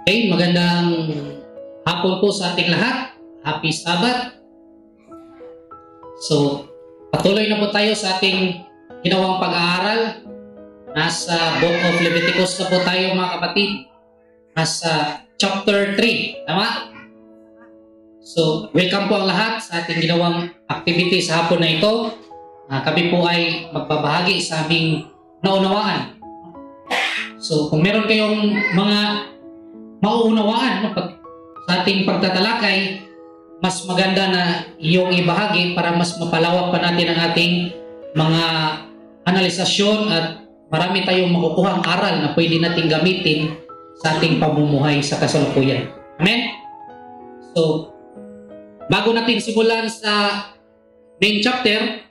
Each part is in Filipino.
Okay, magandang hapon po sa ating lahat. Happy Sabbath. So, patuloy na po tayo sa ating ginawang pag-aaral. Nasa Book of Leviticus na po tayo mga kapatid. Nasa chapter 3. Tama? So, welcome po ang lahat sa ating ginawang activity sa hapon na ito. Kami po ay magbabahagi sa aming naunawaan. So, kung meron kayong mga mauunawaan sa ating pagtatalakay, mas maganda na iyong ibahagi para mas mapalawak pa natin ang ating mga analisasyon at marami tayong makukuhang aral na pwede natin gamitin sa ating pamumuhay sa kasalukuyan. Amen? So, bago natin simulan sa main chapter,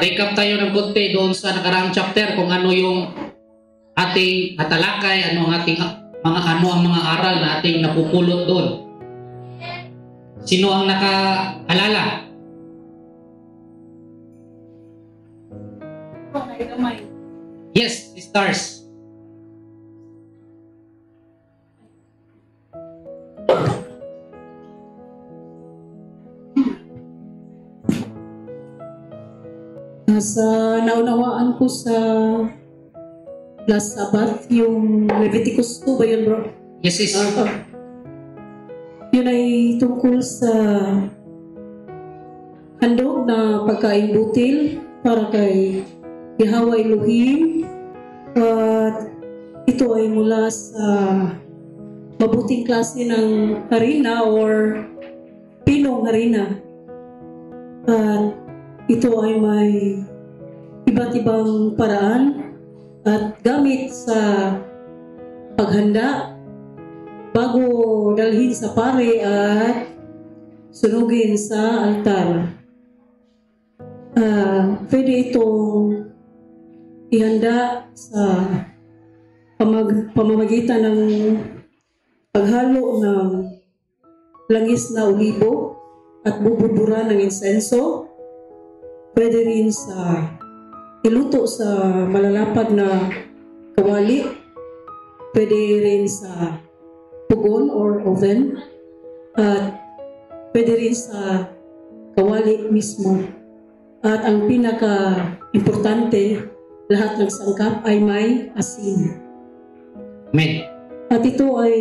recap tayo ng konti doon sa nakaraang chapter kung ano yung ating natalakay, ano ang mga aral na ating napupulot doon. Sino ang nakaalala? Yes, the stars. Sa naunawaan ko sa last Sabbath, yung Leviticus 2 ba yun, bro? Yes, yes. Yun ay tungkol sa handog na pagkain butil para kay Yahweh Elohim. At ito ay mula sa mabuting klase ng harina or pinong harina. At ito ay may iba't ibang paraan at gamit sa paghanda bago dalhin sa pare at sunugin sa altar. Pwede itong ihanda sa pamamagitan ng paghalo ng langis na olibo at bubudura ng insenso. Pwede rin sa iluto sa malalapad na kawali. Pwede rin sa pugon or oven. At pwede rin sa kawali mismo. At ang pinaka-importante, lahat ng sangkap ay may asin. Amen. At ito ay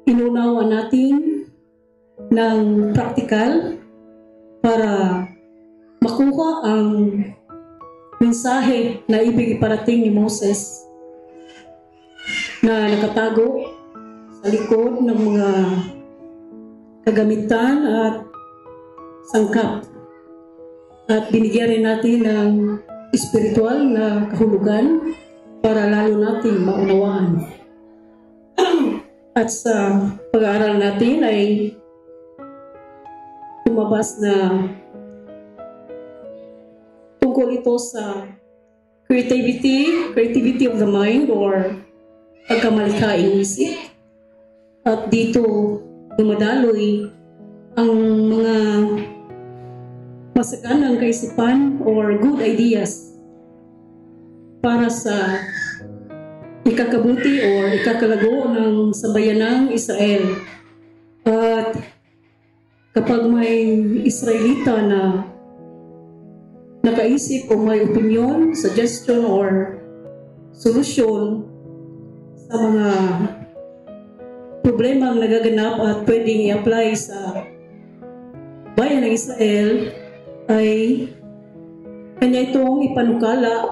inunawa natin ng praktikal para makuha ang mensahe na ibig iparating ni Moses na nakatago sa likod ng mga kagamitan at sangkap. At binigyan rin natin ng espiritual na kahulugan para lalo natin maunawaan. At sa pag-aaral natin ay lumabas na tungkol ito sa creativity of the mind or pagkamalikhaing isip. At dito dumadaloy ang mga masaganang kaisipan or good ideas para sa ikakabuti or ikakalago ng sambayanang Israel. At kapag may Israelita na nakaisip o may opinion, suggestion, or solusyon sa mga problema ang nagaganap at pwedeng i-apply sa bayan ng Israel, ay kanya itong ipanukala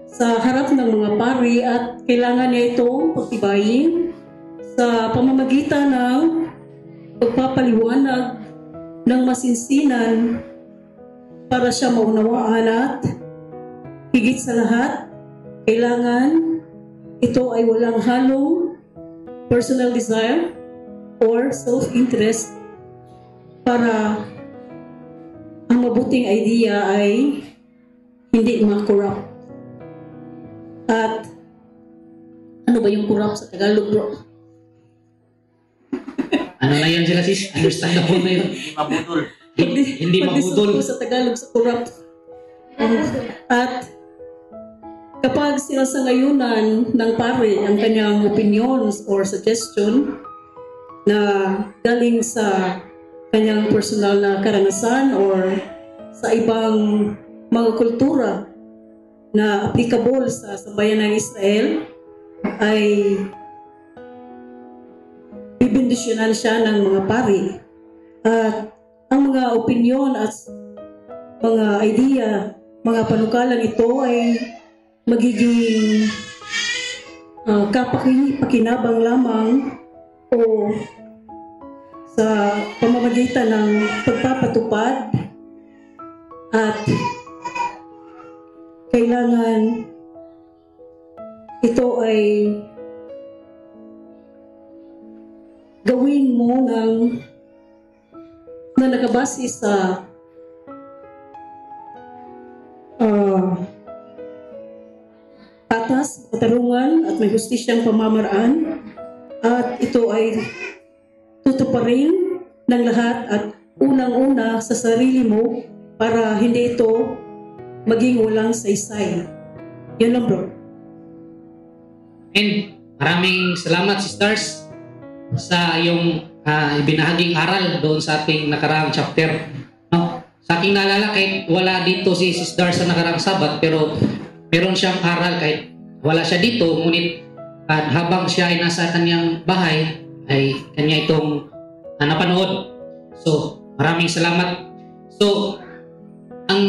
sa harap ng mga pari at kailangan niya itong pagtibayin sa pamamagitan ng pagpapaliwanag ng masinsinan para siya maunawaan at higit sa lahat, kailangan ito ay walang halong personal desire or self-interest para ang mabuting idea ay hindi ma-corrupt. At ano ba yung corrupt sa Tagalog, bro? Ano na yan sila, sis? Understandable na yun. Mabudol. Hindi mabudol. Sa Tagalog sa corrupt. At kapag sinasangayunan ng pare ang kanyang opinions or suggestion na galing sa kanyang personal na karanasan or sa ibang mga kultura na applicable sa sambayan ng Israel, ay bibindisyonan siya ng mga pari. At ang mga opinyon at mga idea, mga panukalang ito ay magiging kapakinabang lamang o sa pamamagitan ng pagpapatupad, at kailangan ito ay gawin mo na nakabase sa patas, katarungan at may hustisyang pamamaraan, at ito ay tutuparin ng lahat at unang-una sa sarili mo para hindi ito maging walang saysay. Yun lang, bro. And maraming salamat, sisters, sa iyong ibinahaging aral doon sa ating nakaraang chapter. No? Sa aking naalala, kahit wala dito si Sister sa nakaraang Sabat, pero meron siyang aral kahit wala siya dito, ngunit habang siya ay nasa kanyang bahay, ay kanya itong napanood. So, maraming salamat. So, ang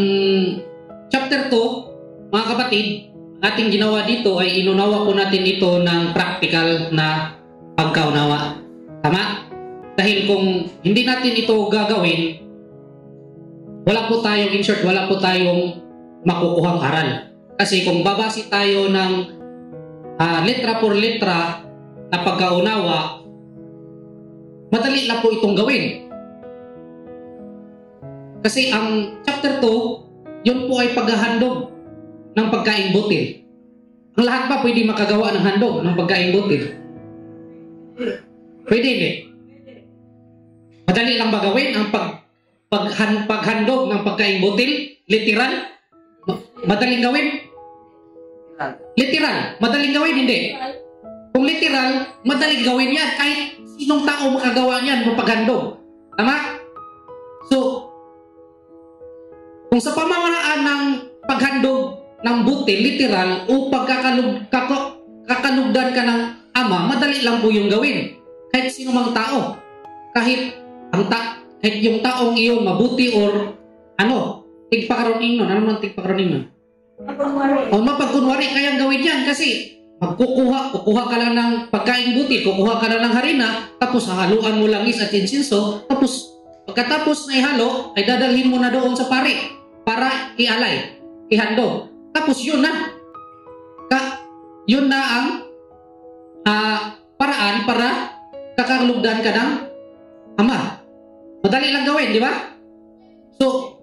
chapter 2, mga kapatid, ating ginawa dito ay inunawa po natin ito ng practical na pagkaunawa. Tama? Dahil kung hindi natin ito gagawin, wala po tayong, in short, wala po tayong makukuhang aral. Kasi kung babase tayo ng letra por letra na pagkaunawa, madali lang po itong gawin. Kasi ang chapter 2, yun po ay paghahandog ng pagkaing butil. Ang lahat ba pwede makagawa ng handog ng pagkaing butil? Pwede hindi? Madali lang ba gawin ang paghandog ng pagkaing butil? Literal? Madaling gawin? Literal? Madaling gawin? Hindi. Kung literal, madaling gawin yan. Kahit sinong tao makagawa niyan ng paghandog. Tama? So, kung sa pamamaraan ng paghandog ng butil, literal, o kakalugdan ka ng ama, madali lang po yung gawin. Kahit sino mang tao. Kahit yung taong iyon mabuti or tigpakaroon nun. Ano man tigpakaroon nun? O mapagkunwari kayang gawin yan kasi kukuha ka lang ng pagkain buti, kukuha ka lang ng harina, tapos hahaluan mo langis at insinso, tapos pagkatapos na ihalo, ay dadalhin mo na doon sa pari para ialay, ihandog. Tapos yun na. Yun na ang paraan para kakalugdan ka ng ama. Madali lang gawin, di ba? So,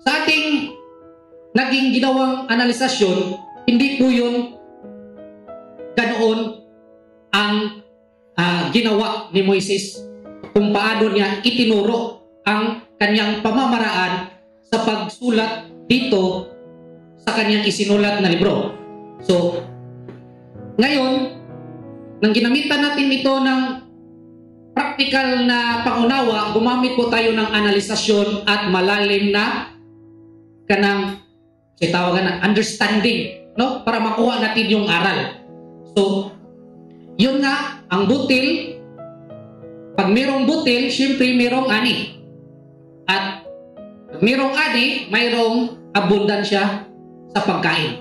sa ating naging ginawang analisasyon, hindi po yun ganoon ang ginawa ni Moises kung paano niya itinuro ang kanyang pamamaraan sa pagsulat dito sa kanyang isinulat na libro. So, ngayon, nang ginamitan natin ito ng practical na pangunawa, gumamit po tayo ng analisasyon at malalim na kanang tawagan na understanding, no? Para makuha natin yung aral. So, yun nga, ang butil, pag mayroong butil, syempre mayroong ani. At pag mayroong ani, mayroong abundansya sa pagkain.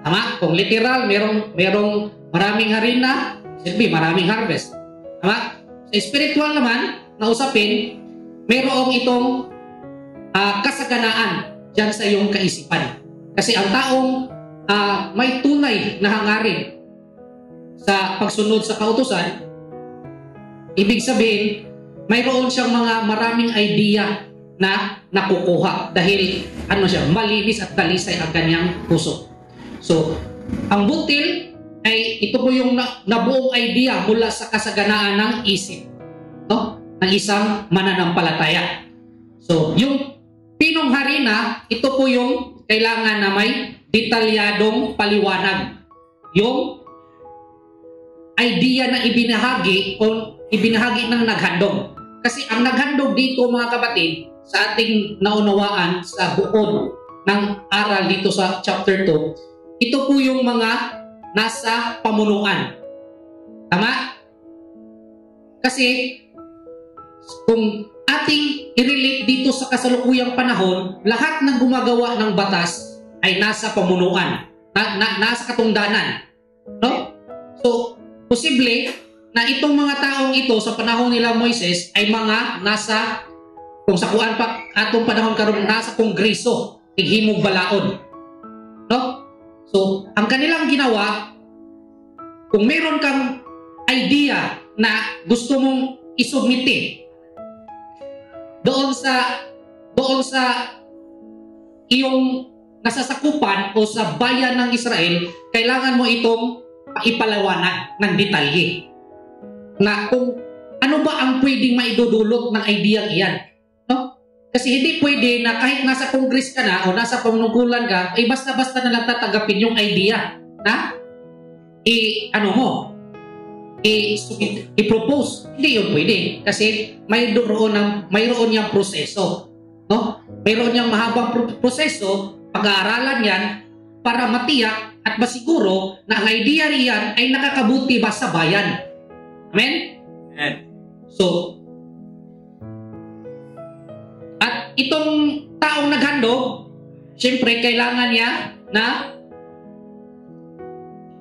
Tama? Kung literal, mayroong maraming harina, silbi, maraming harvest. Tama? Sa spiritual naman, na usapin, mayroong itong kasaganaan dyan sa iyong kaisipan. Kasi ang taong may tunay na hangarin sa pagsunod sa kautusan, ibig sabihin, mayroon siyang maraming idea na nakukuha dahil malinis at talisay ang kanyang puso. So, ang butil ay ito po yung nabuong idea mula sa kasaganaan ng isip, no? Ng isang mananampalataya. So, yung pinong harina, ito po yung kailangan na may detalyadong paliwanag. Yung idea na ibinahagi o ibinahagi ng naghandog. Kasi ang naghandog dito mga kapatid, sa ating naunawaan sa buod ng aral dito sa chapter 2, ito po yung mga nasa pamunuan. Tama? Kasi kung ating i-relate dito sa kasalukuyang panahon, lahat ng gumagawa ng batas ay nasa pamunuan, nasa katungdanan. No? So, posible na itong mga taong ito sa panahon nila Moises ay mga nasa, kung sa kuan pa atong panahon karon, nasa kongreso, tighimog balaod. No? So, ang kanilang ginawa, kung meron kang idea na gusto mong isubmiti doon sa iyong nasasakupan o sa bayan ng Israel, kailangan mo itong ipalawanag ng detalye na kung ano ba ang pwedeng maidudulot ng idea iyan. No? Kasi hindi pwede na kahit nasa Congress ka na o nasa panunukulan ka, ay basta-basta na lang tatanggapin yung idea na i-propose. Hindi yun pwede. Kasi mayroon niyang proseso. No? Mayroon niyang mahabang proseso, pag-aaralan yan para matiyak at masiguro na ang idea riyan ay nakakabuti ba sa bayan. Amen? Amen. So, at itong taong naghandog, siyempre kailangan niya na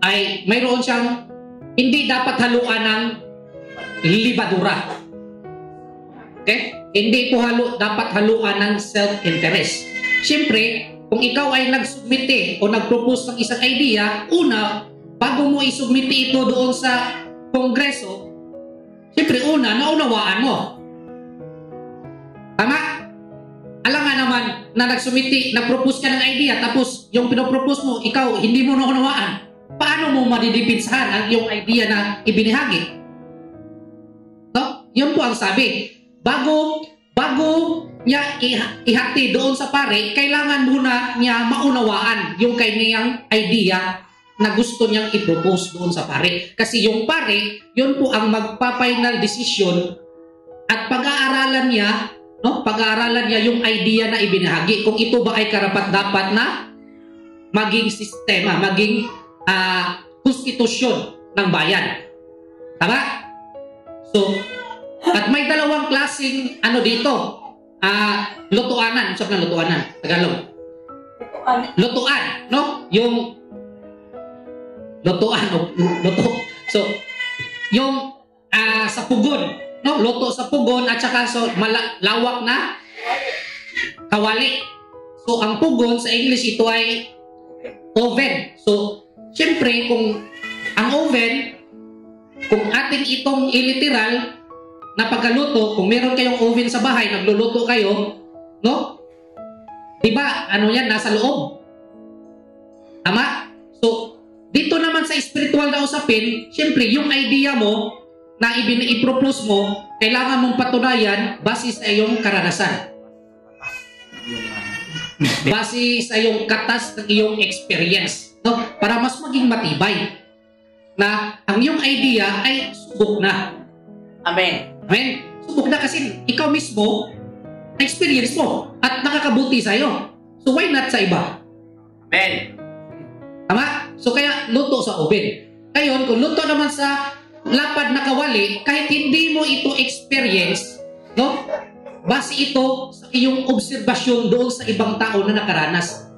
ay mayroon siyang hindi dapat haluan ng libadura. Okay? Hindi po dapat haluan ng self-interest. Siyempre, kung ikaw ay nagsubmite o nagpropose ng isang idea, una, bago mo isubmite ito doon sa kongreso, siyempre una, naunawaan mo. Tama? Alam nga naman na nagpropose ka ng idea, tapos yung pinopropose mo, ikaw, hindi mo naunawaan. Paano mo madidipinsahan ang iyong idea na ibinahagi? No? Yun po ang sabi. Bago niya ihati doon sa pare, kailangan muna niya maunawaan yung kanyang idea na gusto niyang i-propose doon sa pare. Kasi yung pare, yun po ang magpa-final decision at pag-aaralan niya yung idea na ibinahagi. Kung ito ba ay karapat-dapat na maging sistema, maging konstitusyon ng bayan. Tama? So, at may dalawang klaseng dito. Lutuanan. Sabi ng lutuanan. Tagalog. Lutuan. No? Yung lutuan. Luto. So, yung sa pugon. No? Luto sa pugon at saka lawak na kawali. So, ang pugon sa English ito ay oven. So, siyempre, kung ang oven, kung ating itong iliteral na pagkaluto, kung meron kayong oven sa bahay, nagluluto kayo, no? Diba, yan, nasa loob. Tama? So, dito naman sa spiritual na usapin, siyempre, yung idea mo na i-propose mo, kailangan mong patunayan base sa iyong karanasan. Base sa iyong katas ng iyong experience. No? Para mas maging matibay na ang iyong idea ay subok na. Amen. Amen? Subok na kasi ikaw mismo, experience mo at nakakabuti sa iyo. So why not sa iba? Amen. Tama? So kaya luto sa oven. Ngayon, kung luto naman sa lapad na kawali, kahit hindi mo ito experience, no? Base ito sa iyong obserbasyon doon sa ibang tao na nakaranas.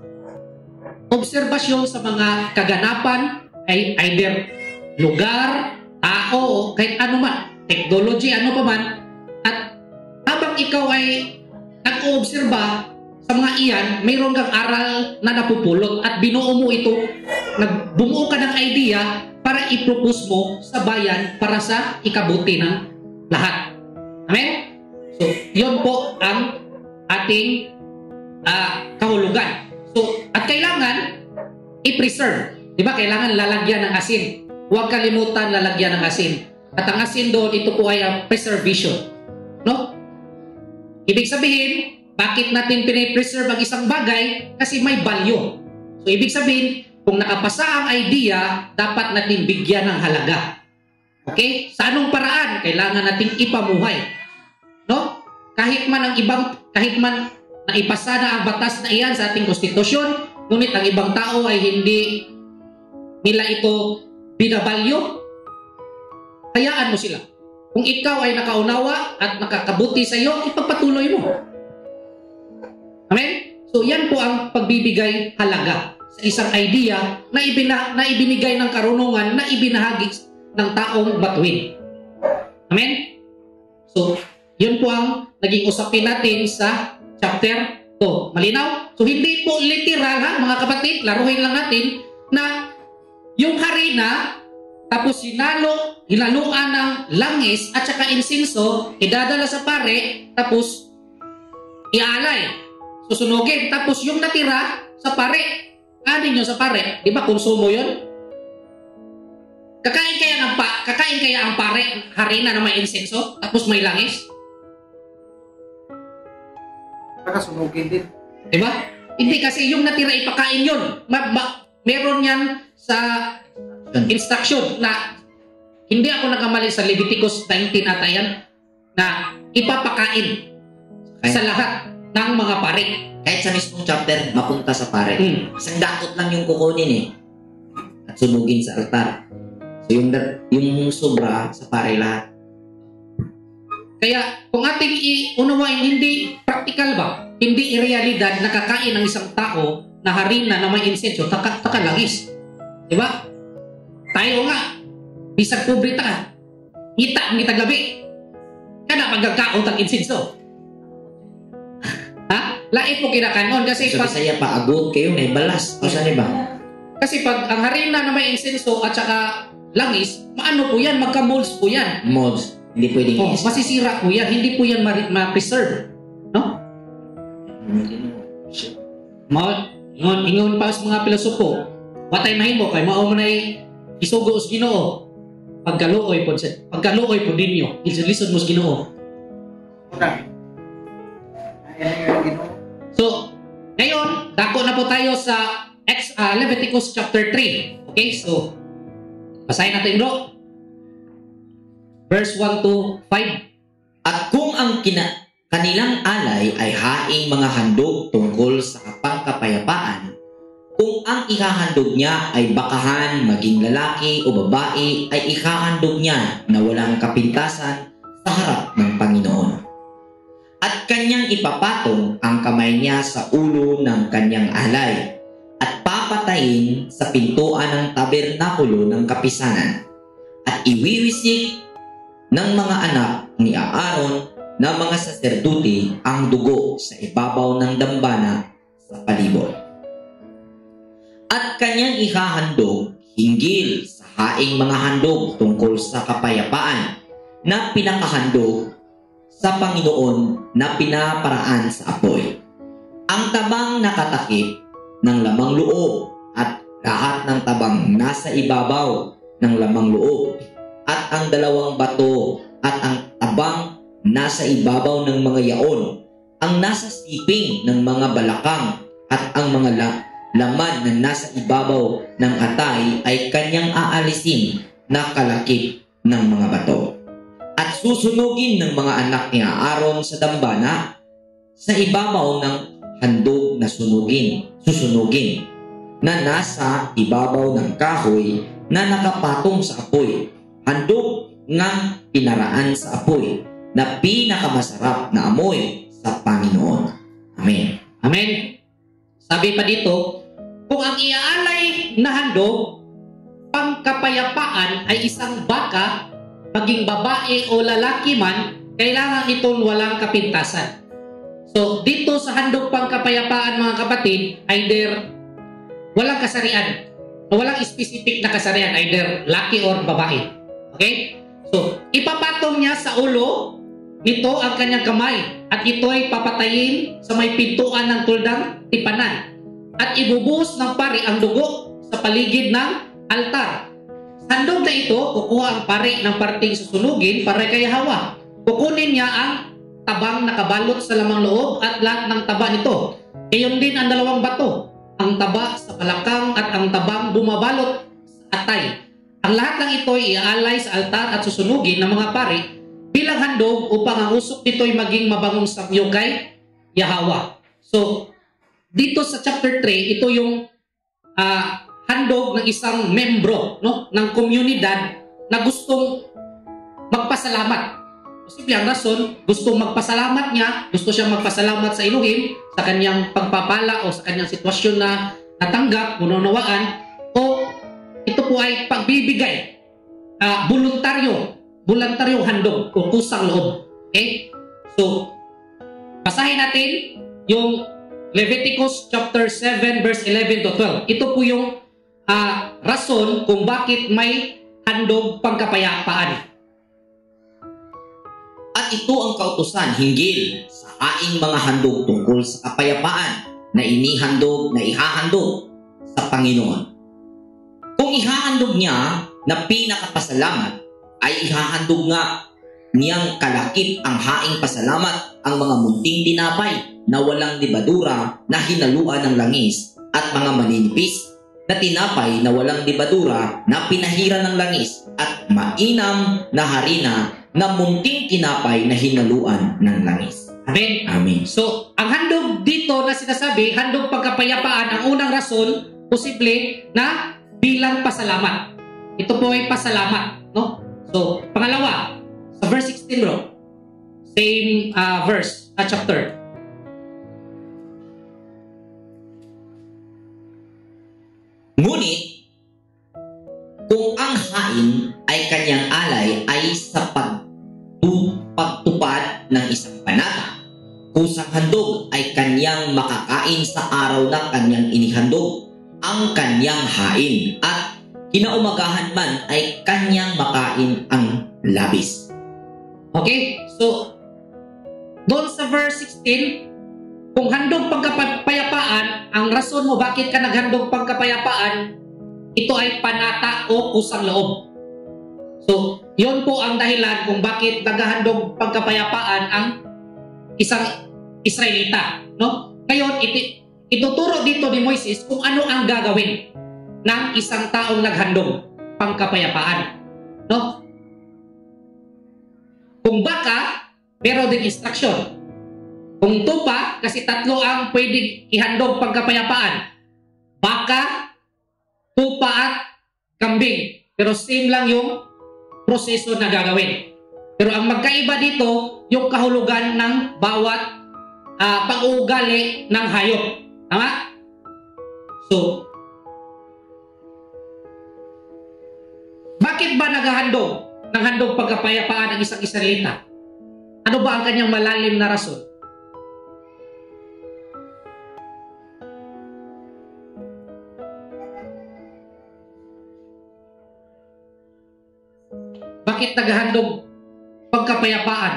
Obserbasyon sa mga kaganapan ay either lugar, tao, o kahit ano man, technology, ano pa man. At habang ikaw ay nag-oobserba sa mga iyan, mayroon kang aral na napupulot at binuo mo ito, nagbumuo ka ng idea para i-propose mo sa bayan para sa ikabuti ng lahat. Amen? So, yun po ang ating kahulugan. So, at kailangan i-preserve. Di ba? Kailangan lalagyan ng asin. Huwag kalimutan lalagyan ng asin. At ang asin doon, ito po ay preservation. No? Ibig sabihin, bakit natin pinipreserve ang isang bagay? Kasi may value. So, ibig sabihin, kung nakapasa ang idea, dapat natin bigyan ng halaga. Okay? Sa anong paraan? Kailangan nating ipamuhay. No? Kahit man naipasa na ang batas na iyan sa ating konstitusyon, ngunit ang ibang tao ay hindi nila ito binabalyo, hayaan mo sila. Kung ikaw ay nakaunawa at nakakabuti sa iyo, ipagpatuloy mo. Amen? So, yan po ang pagbibigay halaga sa isang idea na ibinigay ng karunungan na ibinahagi ng taong batuin. Amen? So, yun po ang naging usapin natin sa chapter 2. Malinaw? So, hindi po literal, ha, mga kapatid, laruhin lang natin na yung harina, tapos hinaluan ng langis at saka insinso, idadala sa pare, tapos ialay, susunugin. Tapos yung natira sa pare, anin nyo sa pare, di ba konsumo yun? Kakain kaya ang pare, harina na may insinso, tapos may langis? Nakasunugin din. Di ba? Hindi, kasi yung natira ipakain yun. Meron yan sa instruction na hindi ako nagkamali sa Leviticus 19 ata yan, na ipapakain sa lahat ng mga pare. Kahit sa mismong chapter, mapunta sa pare. Isang dakot lang yung kukunin eh. At sunugin sa altar. So yung sobra sa pare lahat. Kaya kung ating iunawain, hindi practical ba? Hindi realidad nakakain ng isang tao na harina na may insenso, takalagis. Diba? Tayo nga, bisag pobre ta, ngita gabi. Kada pagkakaot ang insenso. Ha? Lait mo kinakanon kasi So, Bisaya pa, agot kayo, may balas. O saan ba? Kasi pag ang harina na may insenso at saka langis, maano po yan, magka-molds po yan. Molds. Hindi pwedeng Masisira po yan, hindi po yan ma-preserve. No? Ingon pa sa mga pilosopo, watay mahimo kay mao man ay isugo sa Ginoo. Pagkaluoy po ninyo, lisod mo sa Ginoo. So, ngayon, dako na po tayo sa Leviticus chapter 3. Okay, so basahin natin bro. Verse 1 to 5. At kung ang kanilang alay ay haing mga handog tungkol sa kapangkapayapaan, kung ang ikahandog niya ay bakahan, maging lalaki o babae, ay ikahandog niya na walang kapintasan sa harap ng Panginoon. At kanyang ipapatong ang kamay niya sa ulo ng kanyang alay at papatayin sa pintuan ng tabernakulo ng kapisanan at iwiwisik ng mga anak ni Aaron na mga saserdote ang dugo sa ibabaw ng dambana sa palibot. At kanyang ihahandog hinggil sa haing mga handog tungkol sa kapayapaan na pinakahandog sa Panginoon na pinaparaan sa apoy. Ang tabang nakatakip ng lamang loob at lahat ng tabang nasa ibabaw ng lamang loob at ang dalawang bato at ang tabang nasa ibabaw ng mga yaon, ang nasa siping ng mga balakang at ang mga laman na nasa ibabaw ng atay ay kanyang aalisin na kalakip ng mga bato. At susunugin ng mga anak ni Aaron sa dambana sa ibabaw ng handog na susunugin na nasa ibabaw ng kahoy na nakapatong sa apoy. Handog ngang pinaraan sa apoy na pinakamasarap na amoy sa Panginoon. Amen. Amen. Sabi pa dito, kung ang iaalay na handog, pangkapayapaan ay isang baka, maging babae o lalaki man, kailangan itong walang kapintasan. So, dito sa handog pangkapayapaan mga kapatid, either walang kasarian, o walang specific na kasarian, either laki or babae. Okay? So, ipapatong niya sa ulo nito ang kanyang kamay at ito ay papatayin sa may pintuan ng tuldang tipanan at ibubuhos ng pari ang dugo sa paligid ng altar. Sa handog na ito, kukuha ang pari ng parting susunugin para kay Hawa. Kukunin niya ang tabang nakabalot sa lamang loob at lahat ng taba nito. Gayon din ang dalawang bato. ang taba sa balakang at ang tabang bumabalot sa atay. Ang lahat ng ito ay iaalay sa altar at susunugin ng mga pari bilang handog upang ang usok nito ay maging mabangong samyo kay Yahweh. So, dito sa chapter 3, ito yung handog ng isang membro, no, ng komunidad na gustong magpasalamat. Posible ang rason, gustong magpasalamat niya, gusto siyang magpasalamat sa Elohim sa kanyang pagpapala o sa kanyang sitwasyon na natanggap, mununawaan, o ito po ay pagbibigay, voluntaryong handog o kusang loob. Okay? So, basahin natin yung Leviticus chapter 7 verse 11 to 12. Ito po yung rason kung bakit may handog pangkapayapaan. At ito ang kautusan hinggil sa aing mga handog tungkol sa kapayapaan na ihahandog sa Panginoon. Kung ihahandog niya na pinakapasalamat, ay ihahandog nga niyang kalakip ang haing pasalamat ang mga munting tinapay na walang libadura na hinaluan ng langis at mga maninipis na tinapay na walang libadura na pinahira ng langis at mainam na harina na munting tinapay na hinaluan ng langis. Amen. Amen. So, ang handog dito na sinasabi, handog pagkapayapaan, ang unang rason, posible na bilang pasalamat. Ito po ay pasalamat, no? So, pangalawa, sa verse 16 bro, same verse, chapter. Ngunit, kung ang hain ay kanyang alay ay sa pagtupad ng isang panata, kusang handog ay kanyang makakain sa araw na kanyang inihandog ang kanyang hain at kinaumagahan man ay kanyang makain ang labis. Okay? So, doon sa verse 16, kung handog pagkapayapaan, ang rason mo bakit ka naghandog pagkapayapaan, ito ay panata o kusang loob. So, yon po ang dahilan kung bakit naghahandog pagkapayapaan ang isang Israelita. No? Ngayon, ituturo dito ni Moises kung ano ang gagawin ng isang taong naghandog pagkapayapaan. No? Kung baka, meron din instruction. Kung tupa, kasi tatlo ang pwedeng ihandog pagkapayapaan. Baka, tupa at kambing. Pero same lang yung proseso na gagawin. Pero ang magkaiba dito, yung kahulugan ng bawat pag-uugali ng hayop. Tama? So, bakit ba naghahandog? Naghandog pagkapayapaan ng isang Israelita? Ano ba ang kanyang malalim na rason? Bakit naghahandog pagkapayapaan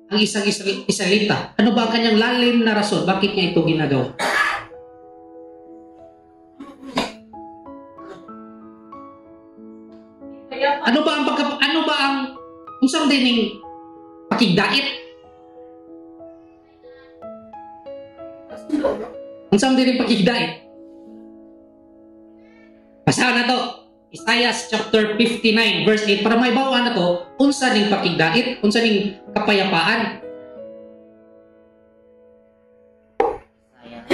ang isang Israelita? Ano ba ang kanyang lalim na rason? Bakit niya ito ginagawa? Ano ba ang unsang dining pakigdait? Unsang dining pakigdait? Basahan na to. Isaiah chapter 59 verse 8 para may bawa na to unsa ning pakigdait, unsa ning kapayapaan.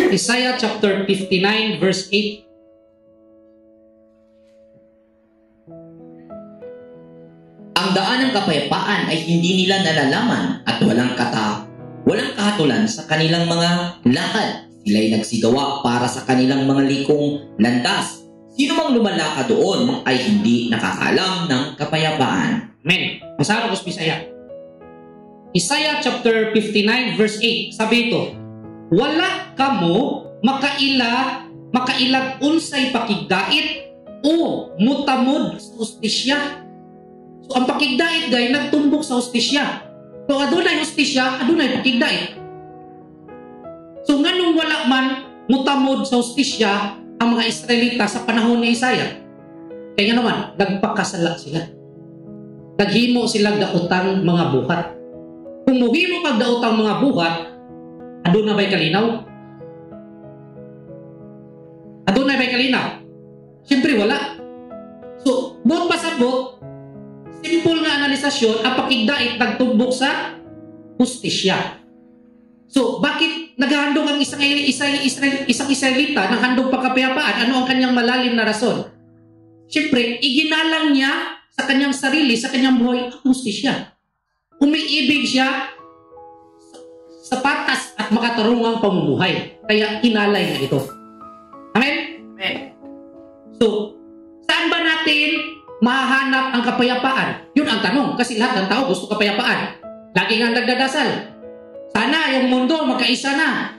Isaiah chapter 59 verse 8. Ang daan ng kapayapaan ay hindi nila nalalaman at walang kahatulan sa kanilang mga lakad. Sila'y nagsigawa para sa kanilang mga likong landas. Sino mang lumalakad doon ay hindi nakakaalam ng kapayapaan. Amen. Basahan ko sa Isaiah. Isaiah chapter 59 verse 8. Sabi ito, wala kamo makailag unsay pakigdait o mutamod sa hustisya. So ang pakigdait gay nagtumbok sa hustisya. So adunay hustisya, adunay pakigdait. So nganong wala man mutamod sa hustisya ang mga Israelita sa panahon ni Isaiah? Kaya naman, nagpakasala sila. Naghimo silang daotang mga buhat. Kung muhimo kag daotang mga buhat, aduna ba'y kalinaw? kalinaw? Siyempre wala. So, buot pasabot, simple nga analisasyon, ang pakigdait nagtumbok sa hustisya. So, bakit naghahandog ang isang Israelita ng handog pagkapayapaan? Ano ang kanyang malalim na rason? Siyempre, iginalang niya sa kanyang sarili, sa kanyang buhay, ang hustisya. Umiibig siya sa patas at makatarungang pamumuhay. Kaya inalay niya ito. Amen? Amen. So, saan ba natin mahanap ang kapayapaan? Yun ang tanong. Kasi lahat ng tao gusto kapayapaan. Lagi nga nagdadasal. Sana yung mundo magkaisa na.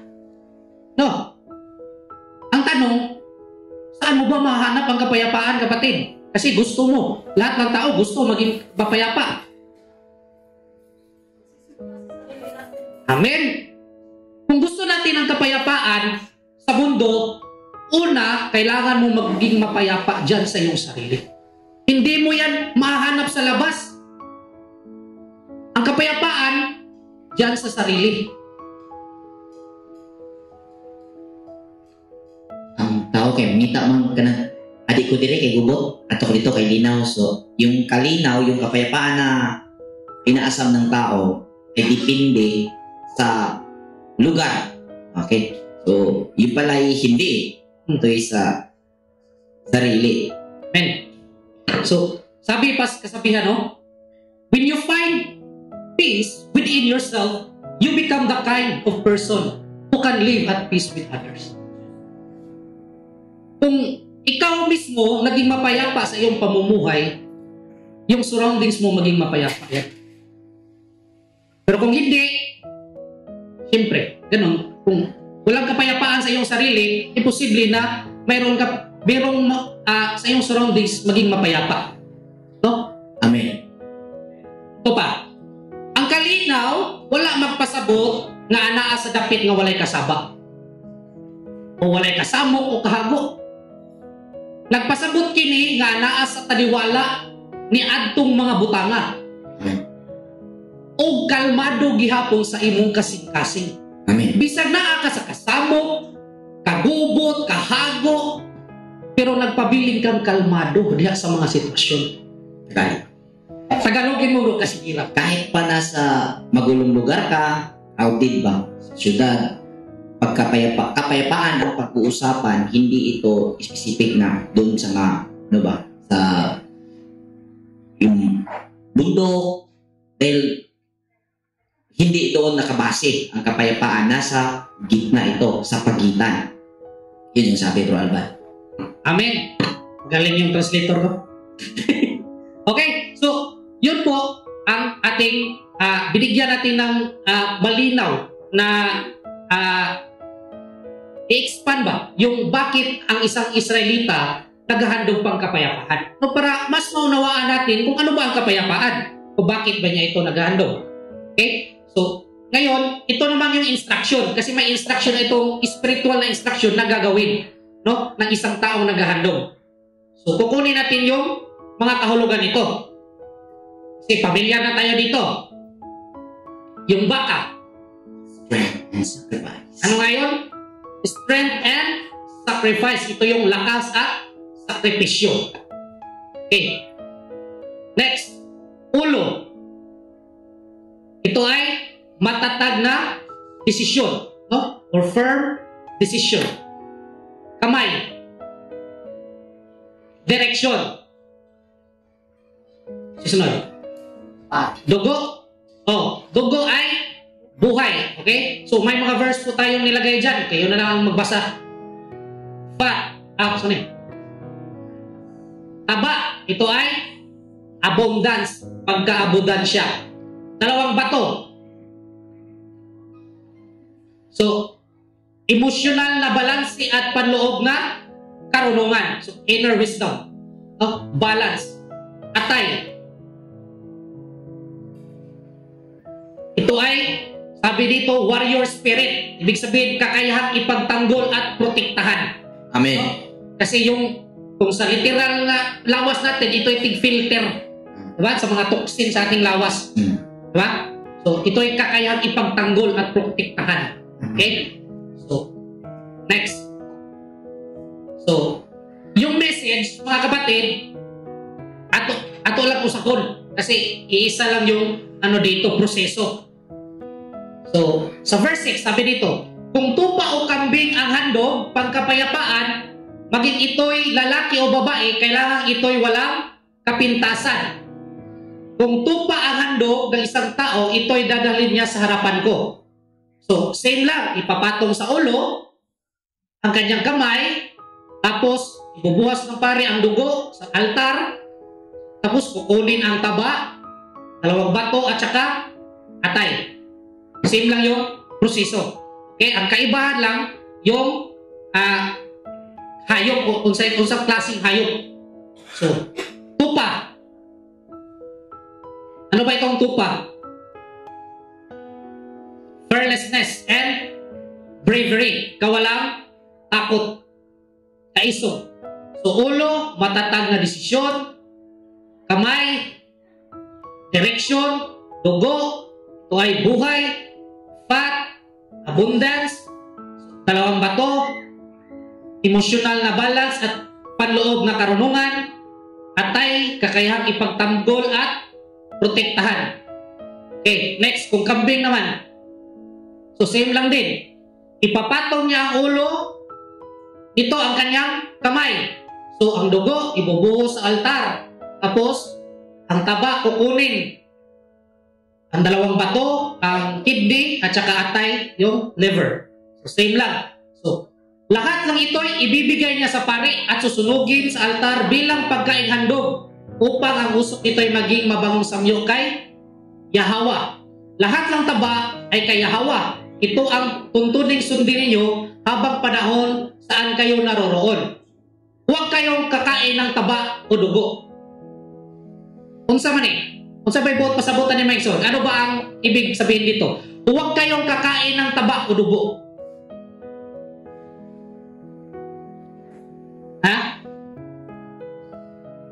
No? Ang tanong, saan mo ba mahanap ang kapayapaan, kapatid? Kasi gusto mo. Lahat ng tao gusto maging mapayapa. Amen? Kung gusto natin ang kapayapaan sa mundo, una, kailangan mo maging mapayapa dyan sa iyong sarili. Hindi mo yan mahanap sa labas. Ang kapayapaan, dyan sa sarili. Ang tao kay mangita man ka na adik ko dire kay gubot ato ko dito kay linaw. So, yung kalinaw, yung kapayapaan na inaasam ng tao ay depende sa lugar. Okay? So, yun pala ay hindi. Ito ay sa sarili. Amen. So, sabi pa kasabihan, no? When you find peace within yourself, you become the kind of person who can live at peace with others. Kung ikaw mismo naging mapayapa sa iyong pamumuhay, yung surroundings mo maging mapayapa yan. Pero kung hindi, siyempre, ganun, kung walang kapayapaan sa iyong sarili, imposible na mayroong sa iyong surroundings maging mapayapa. No? Amen. Ito pa. Ang kalinaw, wala magpasabot nga anaa sa dapit nga walay kasaba. O walay kasamo o kahago. Nagpasabot kini nga anaa sa taliwala ni adtong mga butanga. O kalmado gihapon sa imong kasing-kasing. Amen. Bisag naa ka sa kasamo, kagubot, kahago, pero nagpabiling kang kalmado diha sa mga sitwasyon. Kahit, Tagalogin mo kasi hirap. kahit pa nasa magulong lugar ka, outdated ba, sa syudad, kapayapaan ang pag-uusapan, hindi ito specific na doon sa mga, ano ba, sa yung bundok, dahil hindi doon nakabase ang kapayapaan, nasa gitna ito, sa pagitan. Yun yung sabi, Bro Alban. Amen. Galing yung translator ko. Okay, so yun po ang ating binigyan natin ng malinaw na i-expand ba yung bakit ang isang Israelita naghahandog pang kapayapaan. So para mas maunawaan natin kung ano ba ang kapayapaan o bakit ba niya ito naghahandog. Okay? So, ngayon, ito naman yung instruction kasi may instruction itong spiritual na instruction na gagawin, no, ng isang taong naghahandog. So, kukunin natin yung mga kahulugan nito. Kasi pamilyar na tayo dito. Yung baka. Strength and sacrifice. Ano nga yun? Strength and sacrifice. Ito yung lakas at sakripisyo. Okay. Next. Ulo. Ito ay matatag na desisyon, no? Or firm decision. Kamay. Direksyon. Susunod. Dugo. Dugo ay buhay. Okay? So may mga verse po tayong nilagay dyan. Kayo na lang ang magbasa. Fat. Taba. Ito ay abundance. Pagka-abundansya. Dalawang bato. So, emotional na balanse at panloob na karunungan. So, inner wisdom. Balance. Atay. Ito ay, sabi dito, warrior spirit. Ibig sabihin, kakayahang ipagtanggol at protektahan. Amen. Kasi kung sa literal na lawas natin, ito ay tig-filter. Diba? Sa mga toxin sa ating lawas. Diba? So, ito ay kakayahang ipagtanggol at protektahan. Okay? So, next. So, message, mga kapatid, ato lang usakon. Kasi iisa lang yung dito, proseso. So, sa verse 6, sabi dito, kung tupa o kambing ang handog, pangkapayapaan, maging ito'y lalaki o babae, kailangan ito'y walang kapintasan. Kung tupa ang handog ng isang tao, ito'y dadalhin niya sa harapan ko. So, same lang, ipapatong sa ulo, ang kanyang kamay, tapos ibubuhas ng pare ang dugo sa altar, tapos kukunin ang taba, 2 bato at saka atay. Same lang yung proseso. Okay, ang kaibahan lang yung hayop, unsang klaseng hayop. So, tupa. Ano ba itong tupa? Fearlessness and bravery. Kawalang takot. Kaisog. So, ulo, matatag na desisyon. Kamay, direksyon, dugo, ito ay buhay, fat, abundance, 2 bato, emosyonal na balance at panloob na karunungan, atay, kakayahang ipagtanggol at protektahan. Okay, next, kung kambing naman. So, same lang din. Ipapatong niya ang ulo, ito ang kanyang kamay. So, ang dugo, ibubuhos sa altar. Tapos, ang taba, kukunin. Ang 2 bato, ang kidney, at saka atay, yung liver. So, same lang. So, lahat ng ito'y ibibigay niya sa pari at susunugin sa altar bilang pagkain handog upang ang usok nito'y maging mabangong samyo kay Yahweh. Lahat ng taba ay kay Yahweh. Ito ang tuntuning sundin ninyo habang panahon saan kayo naroroon. Huwag kayong kakain ng taba o dugo. Unsa man unsa ba'y buot pasabutan ni Maison? Ano ba ang ibig sabihin dito? Huwag kayong kakain ng taba o dugo. Ha?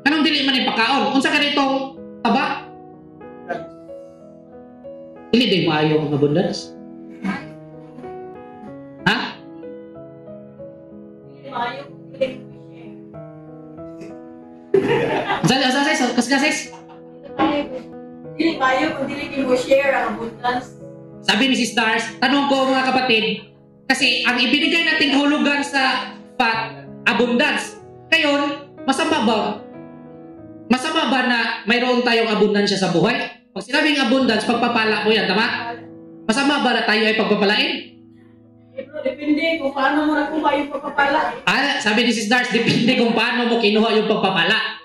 Anong dili man ipakaon? Unsa ka ditong taba? Dili day maayo ang abundance. Ha? Kas. Dili kayo kung dili mo share ang abundance. Sabi ni si Stars, tanong ko mga kapatid, kasi ang ibinigay nating kahulugan sa fat, abundance. Ngayon, masama ba? Masama ba na mayroon tayong abundansya sa buhay? Pag sinabing abundance, pagpapala po yan, tama? Masama ba na tayo ay pagpapalain? Pero depende kung paano mo nakuha yung pagpapala. Sabi ni si Stars, depende kung paano mo kinuha yung pagpapala.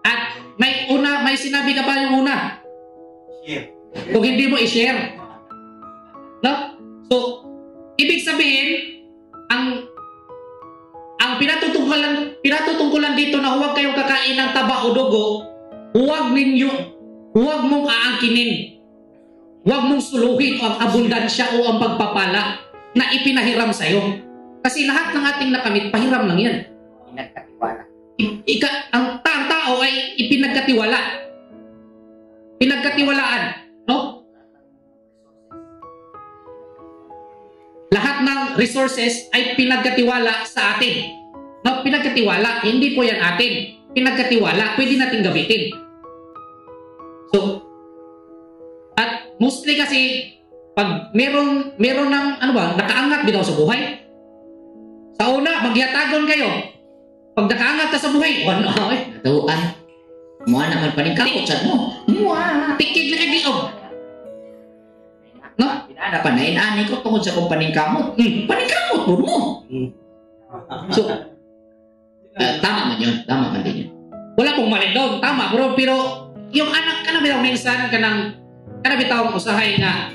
At may sinabi ka pa yung una. Share. Kung hindi mo i-share. No? So, ibig sabihin, ang pinatutungkulan dito na huwag kayong kakain ng taba o dugo, huwag mong aangkinin. Huwag mong suluhin ang abundansya o ang pagpapala na ipinahiram sa'yo. Kasi lahat ng ating nakamit, pahiram lang yan. Pinagkatiwala. Ang tao ay ipinagkatiwala. Pinagkatiwalaan. No? Lahat ng resources ay pinagkatiwala sa atin. No? Pinagkatiwala. Hindi po yan atin. Pinagkatiwala. Pwede natin gamitin. So, at mostly kasi, pag meron ng, nakaangat bitaw sa buhay. Sa una, magyatagon kayo. Pag nakaangat ka sa buhay, Tawaan. Mua naman pa rin kakot sa mo. Mua. tikig lang ang no? Pinana pa na inani ko tungkol sa kong paningkamot. Paningkamot po mo. So, Tama man yun. Tama man din yun. wala pong mali doon. Tama, bro. Pero, yung anak ka na bitaw minsan, kanang bitaw usahay nga,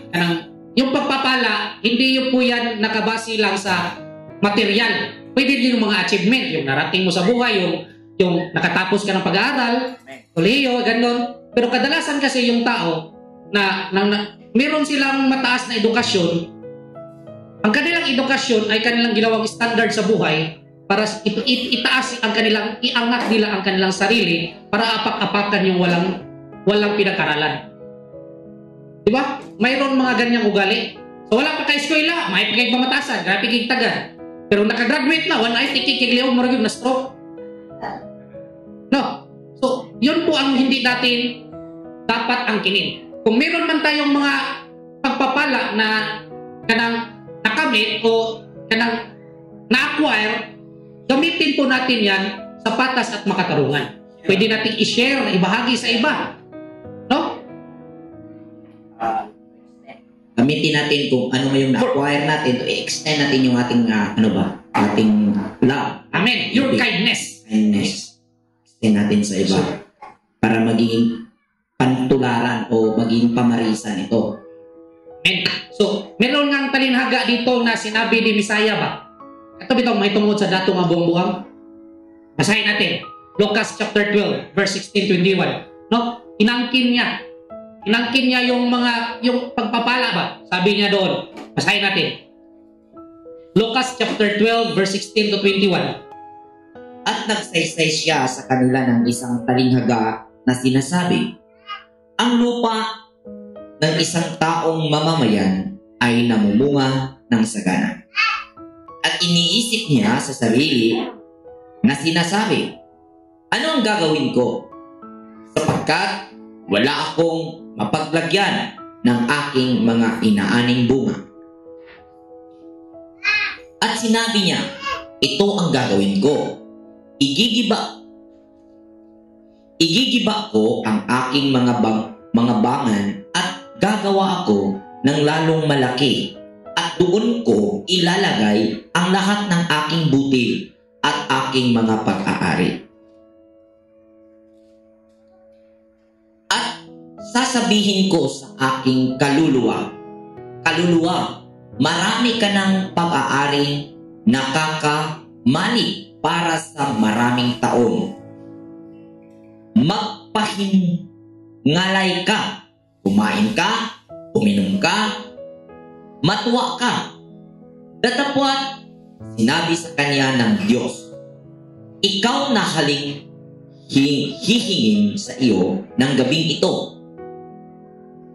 yung pagpapala, hindi yung po yan nakabase lang sa material. Pwede din yung mga achievement, yung narating mo sa buhay, yung nakatapos ka ng pag-aaral, kolehiyo, gano'n. Pero kadalasan kasi yung tao na meron silang mataas na edukasyon, ang kanilang edukasyon ay kanilang ginawang standard sa buhay para itaas ang kanilang, iangat nila ang kanilang sarili para apak-apakan yung walang pinag-aralan. Diba? Mayroon mga ganyang ugali. So wala pa ka-eskwela, may pagkagpamatasan, grabe kigtagan. Pero nakagraduate na, one ay tikikigiliw, maragib na stroke. yun po ang hindi natin dapat angkinin. Kung meron man tayong mga pagpapala na kanang nakamit o kanang na-acquire, gamitin po natin yan sa patas at makatarungan. Pwede natin i-share, ibahagi sa iba. No? Gamitin natin kung ano yung na-acquire natin to i-extend natin yung ating ating love. Amen. Your kindness. Kindness. Extend natin sa iba para maging pantularan o maging pamarisan ito. Amen. So, meron ngang talinhaga dito na sinabi ni Misaya ba? Ito bitong may tungod sa dato nga buong-buang. Basahin natin. Lucas chapter 12, verse 16-21. No? Inangkin niya yung pagpapala ba? Sabi niya doon. Basahin natin. Lucas chapter 12, verse 16-21. At nagsaysay siya sa kanila ng isang talinghaga na sinasabi, ang lupa ng isang taong mamamayan ay namumunga ng sagana. At iniisip niya sa sarili na sinasabi, ano ang gagawin ko? Sapagkat wala akong mapaglagyan ng aking mga inaaning bunga. At sinabi niya, ito ang gagawin ko. Igigiba ko ang aking mga bangan at gagawa ako ng lalong malaki. At doon ko ilalagay ang lahat ng aking butil at aking mga pag-aari. At sasabihin ko sa aking kaluluwa, marami ka ng pag-aaring nakakamalig para sa maraming taon. Magpahingalay ka, kumain ka, uminom ka, matuwa ka. Datapwat, sinabi sa kanya ng Diyos, ikaw na hihingin sa iyo ng gabing ito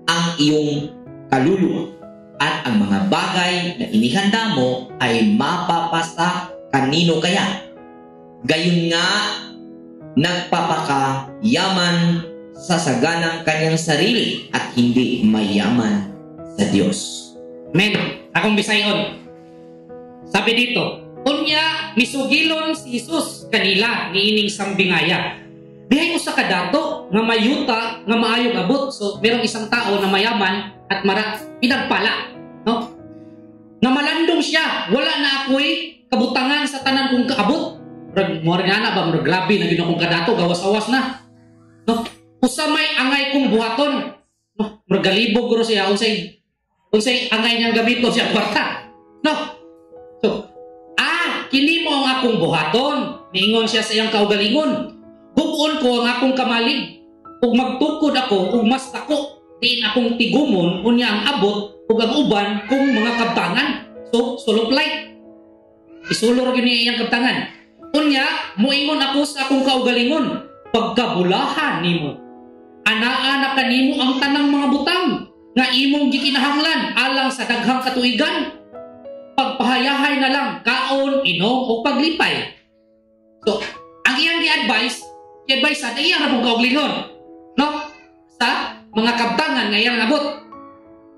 ang iyong kaluluwa at ang mga bagay na inihanda mo ay mapapasa kanino kaya? Gayon nga, nagpapakayaman sa saganang kanyang sarili at hindi mayaman sa Diyos. Amen. Akong bisayon. Sabi dito, unya misugilon si Jesus kanila niining sambingaya. Bihay mo sa kadato nga mayuta nga maayong abot. So merong isang tao na mayaman at pinagpala, no? Na malandong siya, wala na ako'y kabutangan sa tanan kong kaabot. Morgana ba grabe na ginoo kong kadato gawas-awas na. No? Usa may angay kong buhaton. No, mergalibog guro siya unsay angay niyang gamiton siya kwarta. No. So, kini mo ang akong buhaton. Niingon siya sa iyang kaugalingon. Bubuon ko ang akong kamalig. Ug magtukod ako ug mas tako diin akong tigumon unya ang abot ug ang uban kung mga kabtangan. So, suluplay. Isulor gini iyang kabtangan. Unya, moingon ako sa akong kaugalingon. Pagkabulahan nimo. Anaa kanimo ang tanang mga butang nga imong gikinahanglan alang sa daghang katuigan. Pagpahayahay na lang kaon, inom o paglipay. So, ang iyang i-advise sa iyang rabong kaugalingon, no? Sa mga kabtangan nga iyang abot.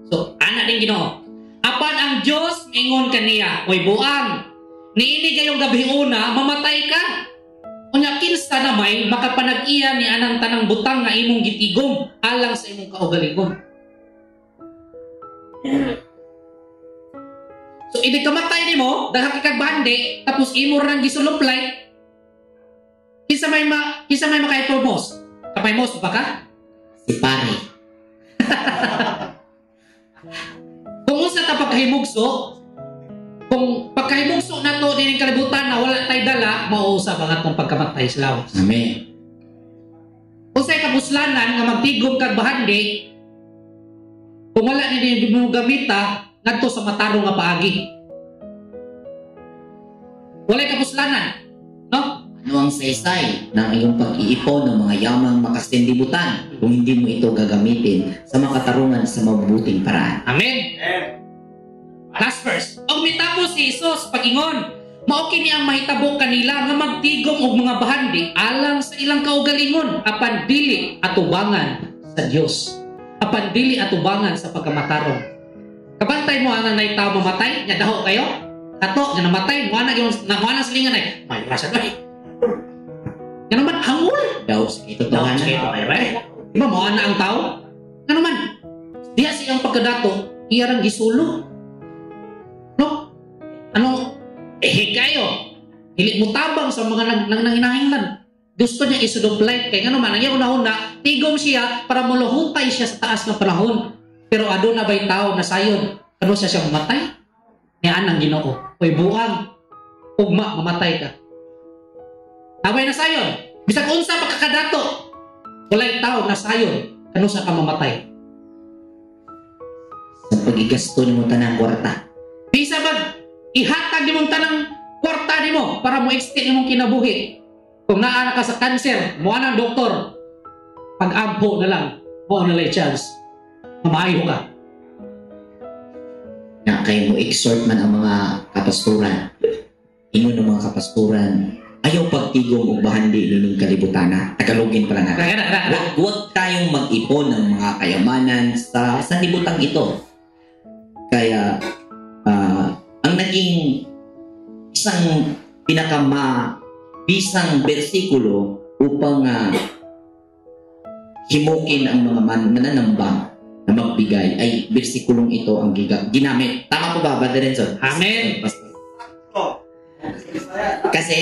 So, ana din Ginoo. Apan ang Dios ingon kaniya, oy buang, niini kayong gabi una, mamatay ka. Unya kinsa na may makapanag-iya ni anang tanang butang nga imong gitigom alang sa imong kaugalingon. So, hindi kamatay nimo, dahil kikagbande, tapos imo rang gisuluplay, kisa may makaipulmos. Kapay mos ba ka? Si pare. Kung unsa ta pagkahimugso, kung pagkahimugso na to din kalibutan na wala tay dala, mausa ba nga tong pagkamatay sa lawas. Amen. Kung sa'y kapuslanan nga magtigom kag bahandi, kung wala ni mo gamita, ngadto sa matarong nga paagi. Walay kapuslanan, no? Ano ang saysay ng iyong pag-iipon ng mga yamang makasindibutan kung hindi mo ito gagamitin sa makatarungan sa mabubuting paraan? Amen. Last verse. Og mitapos si Jesus pagingon, mao kini ang mahitabo kanila nga magtigom og mga bahandi alang sa ilang kaugalingon apan dili atubangan sa Dios, apan dili atubangan sa pagkamatarong. Kabantay mo ana nay tawo mamatay nya daho kayo kato nga namatay mo ana gyud nakuha sa lingan ay may rasa doy nga naman hangol Daw sa ito daw sa ito ay diba mo ana ang tao nga naman diya siyang pagkadato iyarang gisulo no ano kayo dili mo tabang sa mga nanginahinglan. Gusto niya isuduplay kay nga naman ang iyang una-una tigom siya para muluhutay siya sa taas ng panahon. Pero aduna ba'y tao na sayon ano siya siyang matay niya anang Ginoo oy buang ugma mamatay ka abay na sayon bisag unsa pagkakadato walay tao na sayon ano sa ka mamatay sa pagigasto nimo tanang kwarta. bisa ba ihatag nimong tanang kwarta nimo para mo extend imong kinabuhi. Kung naana ka sa cancer, mo anang doktor, pag-ampo na lang, mo na lang chance, mamayo ka. Na kay mo exhort man ang mga kapasturan. Ingon ng mga kapasturan, ayaw pagtigom og bahandi nining kalibutana. Tagalogin pala natin. Huwag tayong mag-ipon ng mga kayamanan sa sanlibutan ito. Kaya ang naging isang bisang bersikulo upang himukin ang mga mananambang na magbigay ay bersikulong ito ang ginamit. Tama po ba, Brother Renzo? Amen. Kasi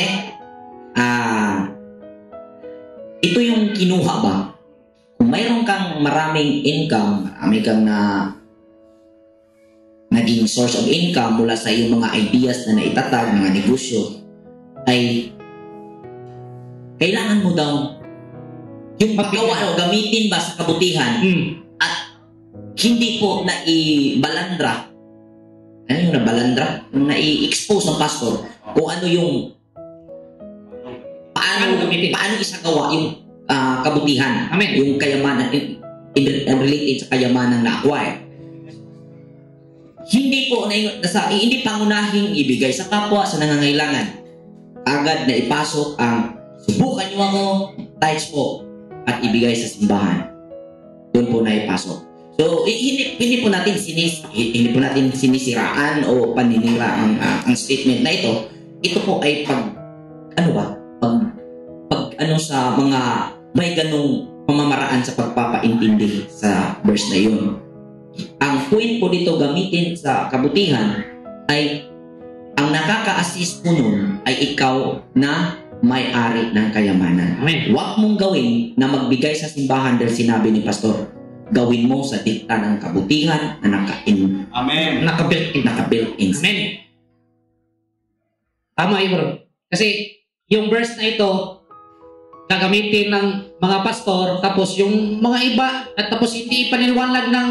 ito yung kinuha ba? Kung mayroon kang maraming income, marami kang naging source of income mula sa iyong mga ideas na naitatag, mga negosyo, ay kailangan mo daw yung paggawa o gamitin ba sa kabutihan at hindi po na i-balandra. Ano yung nabalandra? Yung na-i-expose ng pastor kung ano yung paano isagawa yung kabutihan. Amen. Yung kayamanan related sa kayamanan na acquire. Hindi po hindi pangunahing ibigay sa kapwa sa nangangailangan. Agad na ipasok ang subukan niyo ako, tithes po, at ibigay sa simbahan. Doon po na ipasok. So, hindi po natin sinisiraan o paninira ang statement na ito. Ito po ay sa mga may ganong pamamaraan sa pagpapaintindi sa verse na yun. Ang point po dito gamitin sa kabutihan ay ang nakaka-assist po nun ay ikaw na may-ari ng kayamanan. Amen. Huwag mong gawin na magbigay sa simbahan dahil sinabi ni Pastor. Gawin mo sa dikta ng kabutihan na Amen. naka-built-in. Amen. Tama yun, bro. Kasi yung verse na ito, gagamitin ng mga pastor, tapos yung mga iba, at tapos hindi ipaniliwanag ng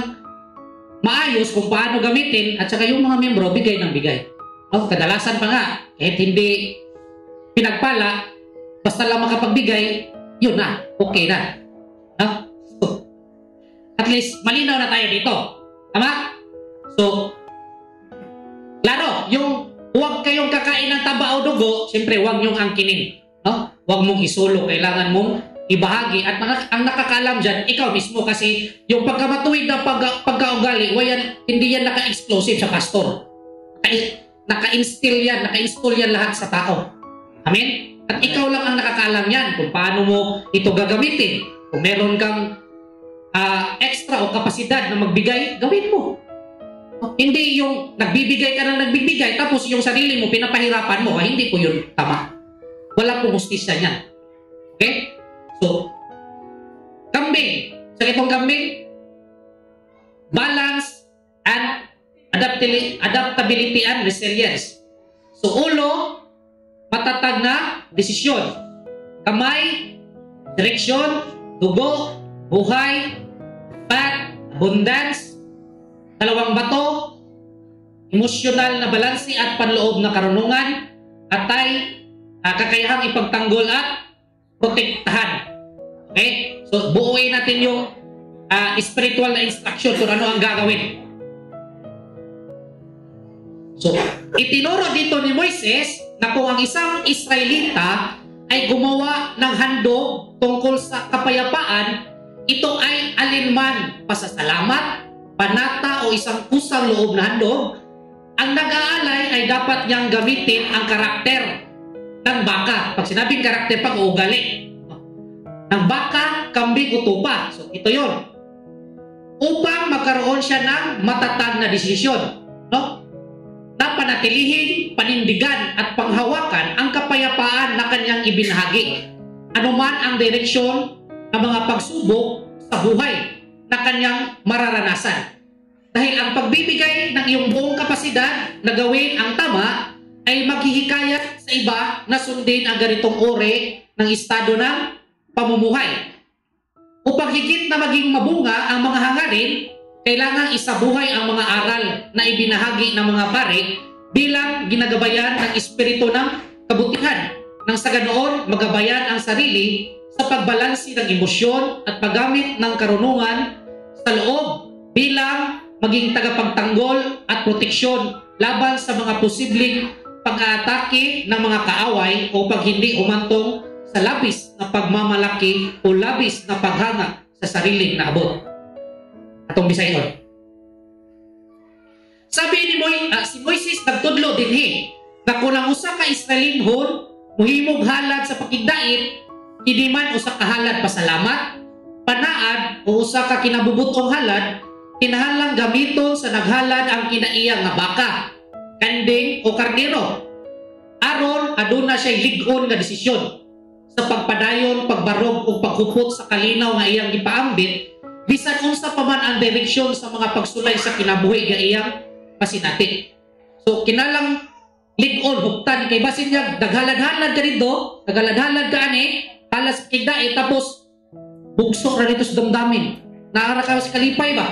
maayos kung paano gamitin, at saka yung mga membro, bigay ng bigay. No? Kadalasan pa nga, kahit hindi pinagpala, basta lang makapagbigay, yun na, okay na. No? So, at least, malinaw na tayo dito. Tama? So, klaro, yung huwag kayong kakain ng taba o dugo, siyempre huwag niyong angkinin. No? Huwag mong isulo, kailangan mong ibahagi. At ang nakakaalam dyan, ikaw mismo, kasi yung pagkamatuwid na pagkaugali, hindi yan naka-explosive sa pastor. Naka-install yan lahat sa tao. Amen? At ikaw lang ang nakakaalam yan kung paano mo ito gagamitin. Kung meron kang extra o kapasidad na magbigay, gawin mo. Hindi yung nagbibigay ka na nagbibigay, tapos yung sarili mo, pinapahirapan mo. Hindi po yun tama. Wala pong hustisya niyan. Okay? So, kambing. So, itong kambing, balance and adaptability and resilience. So, ulo, matatag na desisyon. Kamay, direksyon, dugo, buhay, path, abundance, dalawang bato, emosyonal na balansi at panloob na karunungan, atay, kakayahang ipagtanggol at protektahan. Okay? So, buuin natin yung spiritual na instruction kung ano ang gagawin. So, itinuro dito ni Moises na kung ang isang Israelita ay gumawa ng handog tungkol sa kapayapaan, ito ay alinman pasasalamat, panata o isang kusang loob na handog, ang nag-aalay ay dapat niyang gamitin ang karakter ng baka. Pag sinabing karakter, pag-uugali ng baka, kambing o tupa. So ito yon, upang magkaroon siya ng matatag na desisyon, no? Na panatilihin, panindigan at panghawakan ang kapayapaan na kanyang ibinahagi, anuman ang direksyon ng mga pagsubok sa buhay na kanyang mararanasan. Dahil ang pagbibigay ng iyong buong kapasidad na gawin ang tama ay maghihikayat sa iba na sundin ang ganitong uri ng estado ng pamumuhay. Upang higit na maging mabunga ang mga hangarin, kailangan isabuhay ang mga aral na ibinahagi ng mga pare bilang ginagabayan ng espiritu ng kabutihan, nang sa ganoon magabayan ang sarili sa pagbalansi ng emosyon at paggamit ng karunungan sa loob bilang maging tagapagtanggol at proteksyon laban sa mga posibleng pag-aatake ng mga kaaway o pag hindi humantong sa labis na pagmamalaki o labis na paghanga sa sariling naabot. Atong bisayon. Sabi ni si Moises nagtudlo dinhi na kung ang usa ka Israelinhon muhimog halad sa pakigdait, hindi man usa ka halad pasalamat, panaad o usa ka kinabubutong halad, kinahanglang gamiton sa naghalad ang kinaiyang nga baka, kanding o karnero. Aron aduna siya lig-on nga desisyon sa pagpadayon, pagbarog o paghupot sa kalinaw nga iyang gipaambit, bisan unsa pa man ang direksyon sa mga pagsulay sa kinabuhi nga iyang pasinati. So kinalang lig-on huktan kay basin niya daghalad-halad ka dito, daghalad-halad ka ani, halas kigdae tapos bugsok ra dito sa damdamin. Naara ka sa kalipay ba?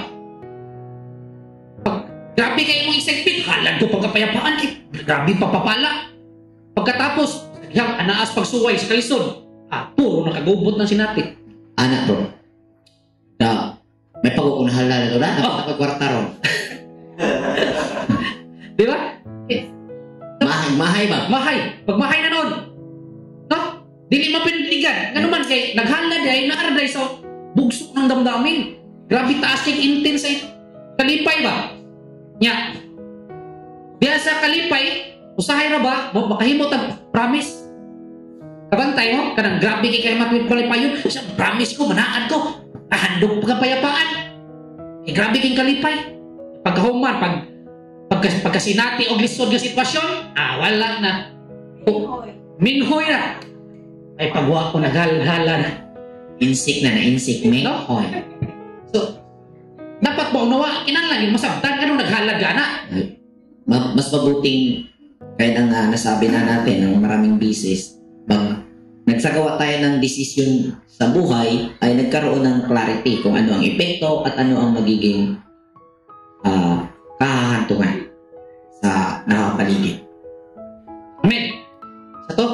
Grabe kayo mong isagpit, halad ko pagkapayapaan kay grabe papapala. Pagkatapos yang anaas pagsuway sa kalisod, puro nakagubot ng sinati. Anak bro, may pag-uunahan na ito na, nakapagkwarta ron. Di ba? Mahay ba? Mahay. Pag mahay na noon, no? Dili mapindigan. Nga naman kay naghalad ay naarday sa bugsok ng damdamin. Grabe taas yung intense ay kalipay ba? Nya. Diya sa kalipay, usahay na ba? Makahimot ang promise. Kabantay mo, kanang grabe kay kayo matwid kalipayon. Sa promise ko, manaan ko. Handog pagkapayapaan. Grabe kay kalipay. Pagkahuman, pagkasinati o lisod nga sitwasyon, wala na. Minhoy na. Ay pagwa ko naghalhala na. Insik na insik, minhoy. So, dapat mo unawa, kinanglan, masabtan ka nung naghalag ka na. Mas mabuting, kaya nang nasabi na natin ng maraming bisis, nagsagawa tayo ng desisyon sa buhay, ay nagkaroon ng clarity kung ano ang epekto at ano ang magiging kahahantungan sa nakapaligid. Amen. Sa to,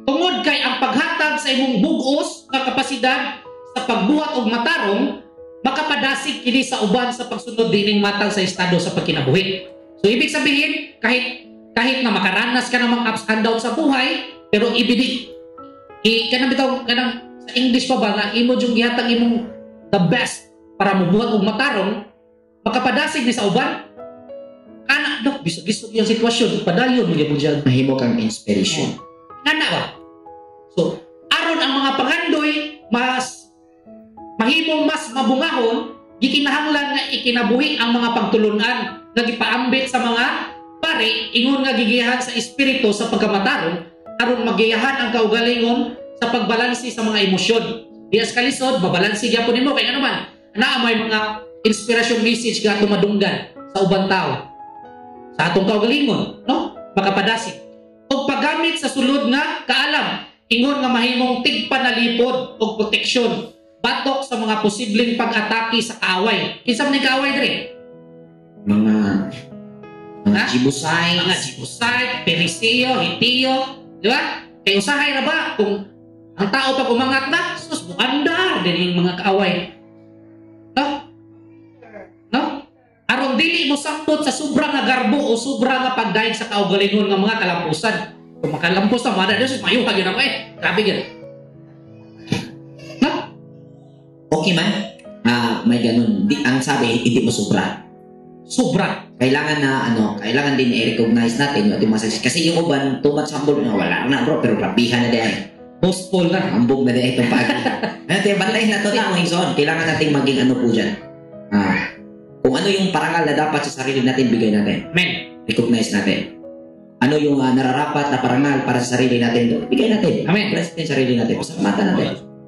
tungod kay ang paghatag sa imong bugos nga kapasidad sa pagbuhat og matarong, makapadasig kini sa uban sa pagsunod dining matang sa estado sa pagkinabuhi. So ibig sabihin, kahit na makaranas ka ng mga ups and downs sa buhay, pero kanang sa English pa ba nga imo yung gihatag imong the best para mabuhat og matarong, makapadasig ni sa uban. Kana dok bisog-bisog yung sitwasyon, padayon mo gyud diyan. Mahimo kang inspiration. Nana ba? So, aron ang mga panghandoy mahimong mas mabungahon, gikinahanglan nga ikinabuhi ang mga pagtulunan nga gipaambit sa mga pare ingon nga gigiyahan sa espiritu sa pagkamatarong aron magiyahan ang kaugalingon sa pagbalansi sa mga emosyon. Dias kalisod, babalansi gyapon nimo kay ano man. Naa may mga inspiration message nga tumadunggan sa ubang tao. Sa atong kaugalingon, no? Makapadasig. O paggamit sa sulod nga kaalam, ingon nga mahimong tigpanalipod o proteksyon batok sa mga posibleng pag-atake sa kaaway. Kinsa man kaaway dire? Mga Jebusay, Periseo, Hiteo, di ba? Kaya usahay na ba kung ang tao pag umangat na, sus, buandar din yung mga kaaway. No? Aron dili mo saktot sa sobrang nga garbo o sobrang nga pagdaig sa kaugalingon nga mga kalampusan. Kung makalampos na, mada doon, mayuha yun ako Grabe yun. No? Okay man, may ganun. Ang sabi, hindi mo sobra. Sobra. Kailangan din i-recognize natin yung ating masakit. Kasi yung uban, too much humble, wala na bro, pero grabihan na din. Boastful na. Hambog na din itong pag-ag. Bantayin na ito na, Wingson. Kailangan natin maging ano po dyan. Kung ano yung parangal na dapat sa sarili natin, bigay natin. Amen. Recognize natin. Ano yung nararapat na parangal para sa sarili natin, bigay natin. Amen. Bless natin sarili natin. Pasalamatan natin.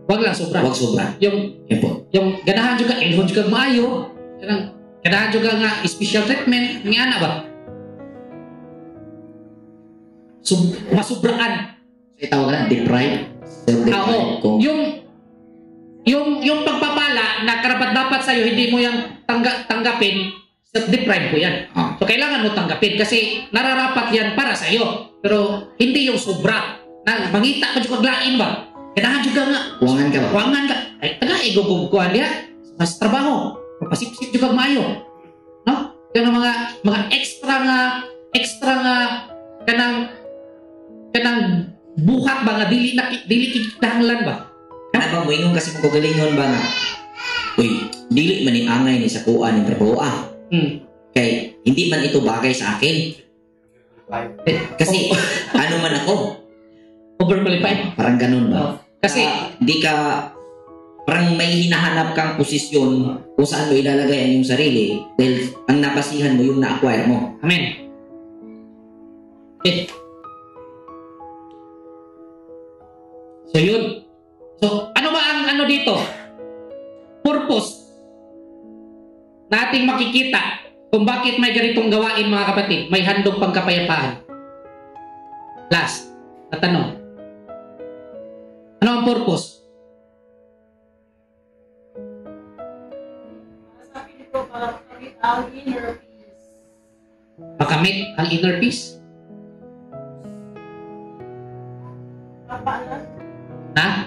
Wag lang sobra. Huwag sobra. Yung ganahan juga, ilhon juga maayo. Ganahan juga nga special treatment. Nga na ba? Masubraan. Sa tawag na, deprive. Self-deprive. Oo. Yung pagpapala na karapat-dapat sa'yo, hindi mo yung tanggapin, self-deprive po yan. So, kailangan mo tanggapin kasi nararapat yan para sa'yo. Pero, hindi yung sobra. Na mangita ka juga glain ba? Kailangan juga nga. Kuwangan ka ba? Kuwangan ka. Ay, igugugkuhan niya. Mas trabaho. Papasip-sip juga maayo. No? Yung mga extra nga kanang buhat ba nga dili kikitahanglan ba? Kana ba mo ingon kasi mo kagalingon ba nga? Uy, dili man ni angay ni sa kuan ni trabaho Kay hindi man ito bagay sa akin. Kasi ano man ako? Overqualified. Parang ganun ba? Kasi di ka parang may hinahanap kang posisyon kung saan mo ilalagay ang iyong sarili dahil ang napasihan mo yung na-acquire mo. Amen. So yun. So ano ba ang ano dito? Purpose nating makikita kung bakit may ganitong gawain mga kapatid. May handog pagkapayapaan. Last na tanong. Ano ang purpose? Sabi nito, para makamit ang inner peace. Makamit ang inner peace?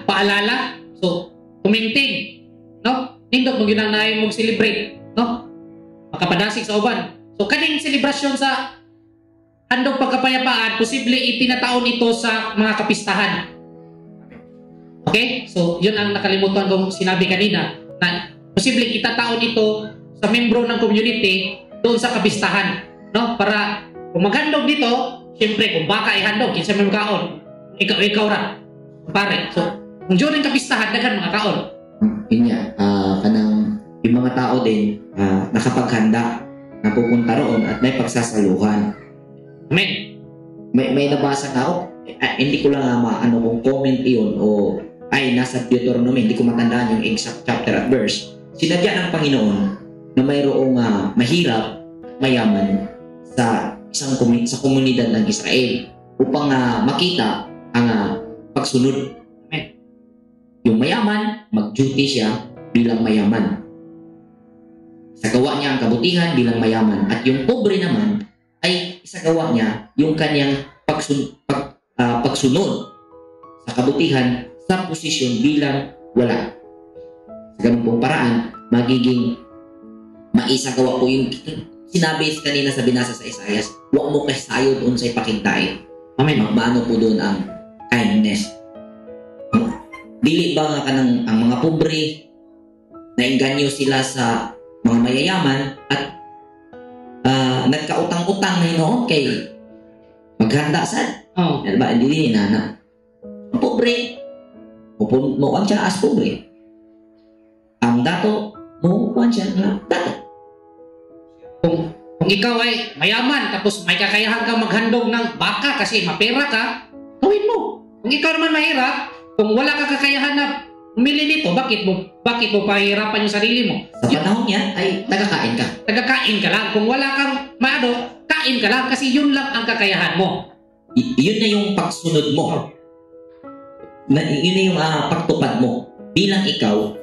Paalala? So, kuminting. No? Nindot mo ginanayin mong celebrate. No? Makapadasig sa uban. So, kaning selebrasyon sa handog pagkapayapaan, posible itinataon ito sa mga kapistahan. Okay? So, yun ang nakalimutan kong sinabi kanina na posible itataon ito sa membro ng community doon sa kapistahan. No? Para kung maghandog dito, siyempre kung baka ihandog, kinsa may kaon. Ikaw ra. Pare. So, kung during kapistahan, daghan mga kaon. Yun nga, kanang yung mga tao din nakapaghanda na pupunta roon at may pagsasaluhan. Amen. May nabasa na ako, hindi ko lang maano kung comment iyon o ay nasa Deuteronomy, hindi ko matandaan yung exact chapter at verse. Sinadya ng Panginoon na mayroong mahirap, mayaman sa sa komunidad ng Israel upang makita ang pagsunod. Amen. Yung mayaman, mag-duty siya bilang mayaman. Isagawa niya ang kabutihan bilang mayaman. At yung pobre naman ay isagawa niya yung kanyang pagsunod sa kabutihan sa posisyon bilang wala. Sa ganun pong paraan, magiging maisagawa po yung sinabi kanina sa binasa sa Isaias, huwag mo kasayo doon sa ipakintay. Amen. Magmaano po doon ang kindness. Dili ba nga kanang ang mga pobre nainganyo sila sa mga mayayaman at nagkautang-utang na hinoon kay maghanda sad. Oh. Diba? Hindi na. Ang pobre, mo ang siya as pobre. Ang dato, mo ang siya na dato. Kung ikaw ay mayaman tapos may kakayahan ka maghandog ng baka kasi mapera ka, gawin mo. Kung ikaw naman mahirap, kung wala ka kakayahan na umili nito, bakit mo pahirapan yung sarili mo? Sa panahon niya ay tagakain ka. Tagakain ka lang. Kung wala kang kain ka lang kasi yun lang ang kakayahan mo. Yun na yung pagsunod mo. Yun na yung pagtupad mo. Bilang ikaw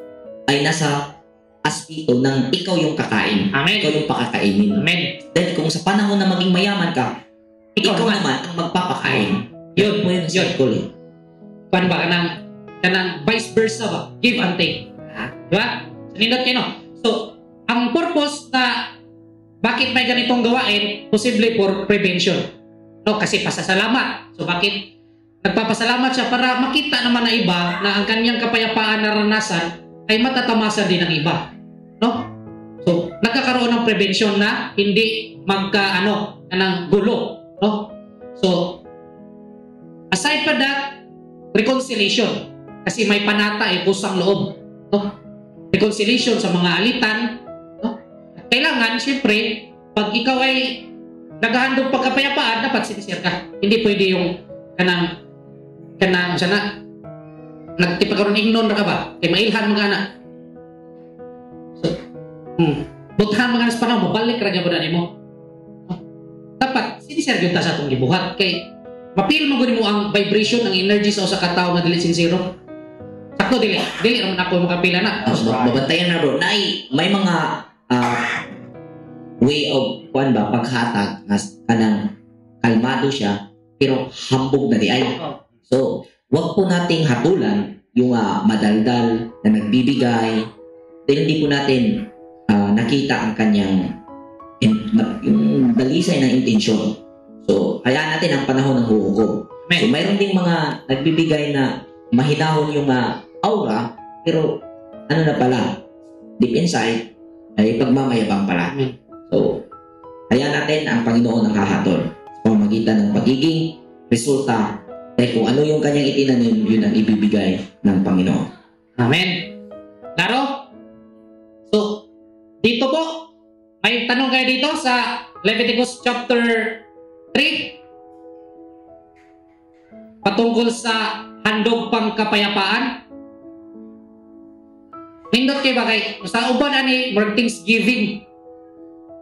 ay nasa aspeto ng ikaw yung kakain. Amen. Ikaw yung pakakainin. Amen. Dahil kung sa panahon na maging mayaman ka, ikaw naman ang magpapakain. Yun. Yun. Kuan ba kanang vice versa ba? Give and take. Diba? Nindot kayo, no? So, ang purpose na bakit may ganitong gawain, posible for prevention. No, kasi pasasalamat. So bakit nagpapasalamat siya? Para makita naman ng iba na ang kanyang kapayapaan naranasan ay matatamasan din ng iba. No? So, nagkakaroon ng prevention na hindi ng gulo. No? So, aside from that, reconciliation. Kasi may panata ay pusang loob. No? Reconciliation sa mga alitan. No? Kailangan, siyempre, pag ikaw ay naghahandog pagkapayapaan, dapat sinisir ka. Hindi pwede yung kanang sana nagtipagkaroon ignon na ka ba? Kay mailhan mga anak. So, butahan mga anak sa panahon, mabalik ra gyud na nimo. Dapat sinisir gyud ta sa atong gibuhat kay mapil mo gud mo ang vibration, ang energy sa usa ka tawo nga dili sincero. Sakto dili naman ako makapila na. Mabantayan na bro. May mga way of paghatag na kanang kalmado siya pero hambog na di ay. So, wag po nating hatulan yung madaldal na nagbibigay dahil hindi po natin nakita ang kanyang yung dalisay ng intensyon. So, hayaan natin ang panahon ng huhukom. So, mayroon ding mga nagbibigay na mahinahon yung aura pero ano na pala, deep inside ay pagmamayabang pala. So, hayaan natin ang Panginoon ang hahatol sa pamamagitan ng pagiging resulta dahil kung ano yung kanyang itinanim, yun ang ibibigay ng Panginoon. Amen. Klaro? So, dito po, may tanong kayo dito sa Leviticus chapter 3 patungkol sa handog pang kapayapaan. Nindot kayo ba kay sa uban ani more Thanksgiving?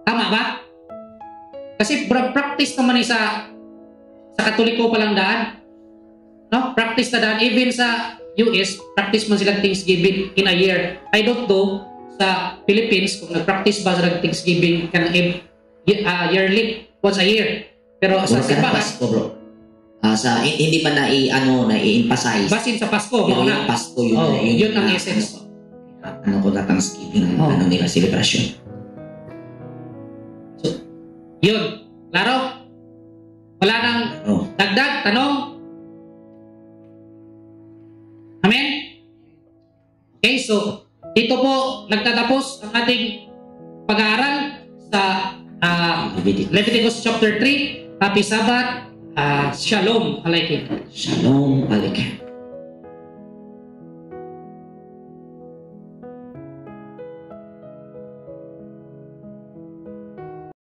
Tama ba? Kasi practice naman sa Katoliko palang daan. No? Practice na daan. Even sa US, practice man sila Thanksgiving in a year. I don't know sa Philippines kung nag-practice ba sila Thanksgiving yearly, once a year. Pero sa simbahan, Pasko, bro. Hindi pa na-emphasize. basin sa Pasko, Pero na. yung Pasko, yun ang essence. Ano ko na Thanksgiving, nila, celebration. So, yun. Klaro? Wala nang dagdag, tanong? Amen? Okay, so dito po nagtatapos ang ating pag-aaral sa Leviticus chapter 3. Happy Sabbath. Shalom alaikum. Shalom alaikum.